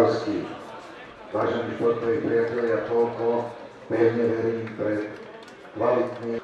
Moravský. Vážení športoví priatelia, toľko, pevne verím, pre kvalitný.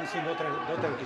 Musím do telky.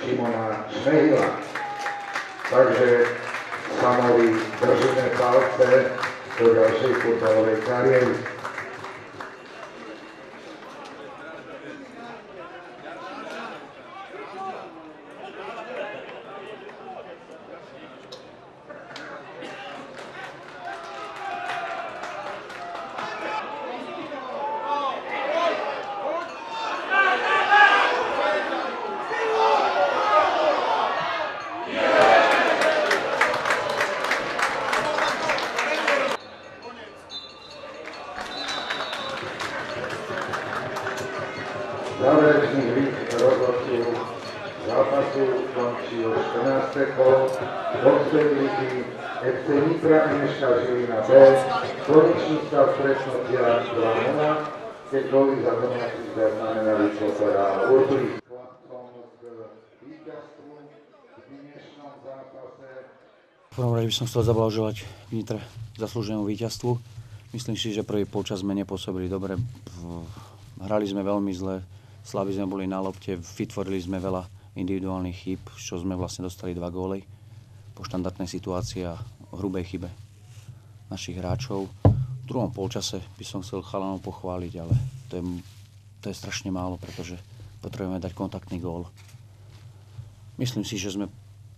Šimona Šmehila. Takže Samovi držíme palce do ďalšej futbalovej kariéry. Záverečný hrík rozhodcu zápasu končil 14. kolo boxovej ligy FC Nitra MŠK Žilina B. Konečný stav stretnutia 2-0, keď góly za domácich zaznamenali Kopera Urbli. Chlapcom k víťazstvu v dnešnom zápase. V prvom rade by som chcel zablahoželať Nitre k zaslúženému víťazstvu. Myslím si, že prvý polčas sme nepôsobili dobre. Hrali sme veľmi zle, slabí sme boli na lopte, vytvorili sme veľa individuálnych chýb, čo sme vlastne dostali 2 góly po štandardnej situácii a hrubej chybe našich hráčov. V druhom polčase by som chcel chalanov pochváliť, ale to je strašne málo, pretože potrebujeme dať kontaktný gól. Myslím si, že sme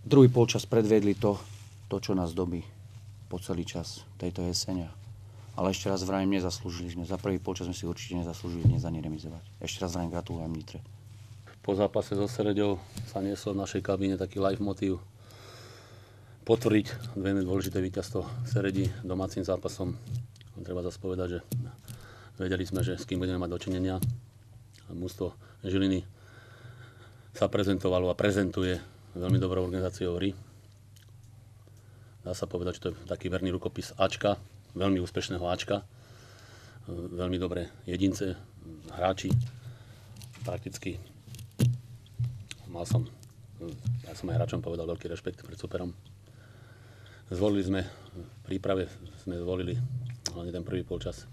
druhý polčas predviedli to, čo nás dobí po celý čas tejto jesene. Ale ešte raz vrajím, nezaslúžili sme. Za prvý polčas sme si určite nezaslúžili dnes ani remizovať. Ešte raz vrajím, gratulujem Nitre. Po zápase so Sereďou sa niesol v našej kabíne taký life motív potvrdiť 2 dôležité víťazstvo v Seredi domácim zápasom. Treba zase povedať, že vedeli sme, že s kým budeme mať dočinenia. Mužstvo Žiliny sa prezentovalo a prezentuje veľmi dobrou organizáciou hry. Dá sa povedať, že to je taký verný rukopis Ačka, veľmi úspešného Ačka. Veľmi dobré jedince, hráči. Prakticky ja som aj hráčom povedal veľký rešpekt pred superom. Zvolili sme, v príprave sme zvolili hlavne ten prvý polčas.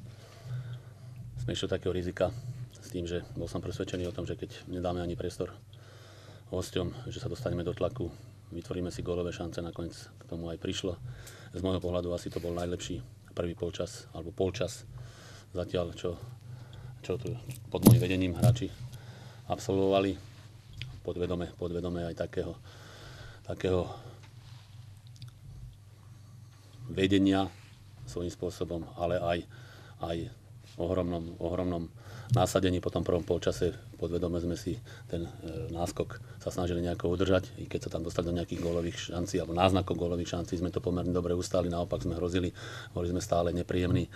Sme išli takého rizika s tým, že bol som presvedčený o tom, že keď nedáme ani priestor hosťom, že sa dostaneme do tlaku, vytvoríme si gólové šance, nakoniec k tomu aj prišlo. Z môjho pohľadu asi to bol najlepší prvý polčas, alebo polčas zatiaľ, čo tu pod môjim vedením hráči absolvovali. Podvedome aj takého vedenia svojím spôsobom, ale aj ohromnom násadení po tom prvom polčase. Podvedome sme si ten náskok sa snažili nejako udržať, i keď sa tam dostali do nejakých gólových šancí alebo náznakov gólových šancí, sme to pomerne dobre ustáli, naopak sme hrozili, boli sme stále nepríjemní.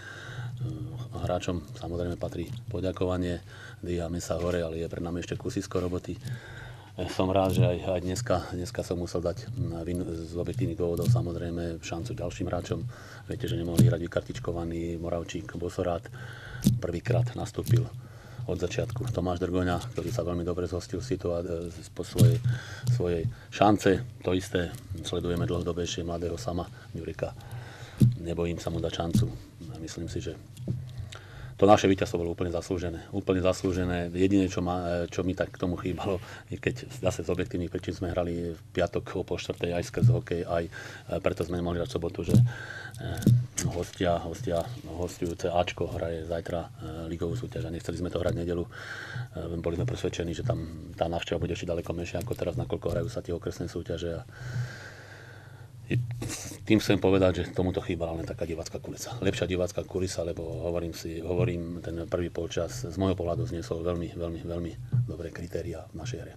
Hráčom samozrejme patrí poďakovanie, dvíhame sa hore, ale je pred nami ešte kusisko roboty. Som rád, že aj dneska som musel dať z objektívnych dôvodov samozrejme šancu ďalším hráčom. Viete, že nemohli hrať vykartičkovaný Moravčík, Bosorát. Prvýkrát nastúpil od začiatku Tomáš Drgoňa, ktorý sa veľmi dobre zhostil po svojej šance. To isté sledujeme dlhodobejšie mladého Sama Ďurika. Nebojím sa mu dať šancu. Myslím si, že to naše víťazstvo bolo úplne zaslúžené. Úplne zaslúžené. Jediné, čo mi tak k tomu chýbalo, je keď zase z objektívnych príčin sme hrali v piatok o 3:30 aj skrz hokej, aj preto sme nemohli hrať v sobotu, že hostujúce Ačko hraje zajtra ligovú súťaž a nechceli sme to hrať v nedeľu. Boli sme presvedčení, že tam tá návšteva bude ešte ďaleko menšia ako teraz, nakoľko hrajú sa tie okresné súťaže. Tým chcem povedať, že tomuto chýbala len taká divácka kulisa. Lepšia divácka kulisa, lebo hovorím, ten prvý polčas z môjho pohľadu zniesol veľmi dobré kritériá v našej hre.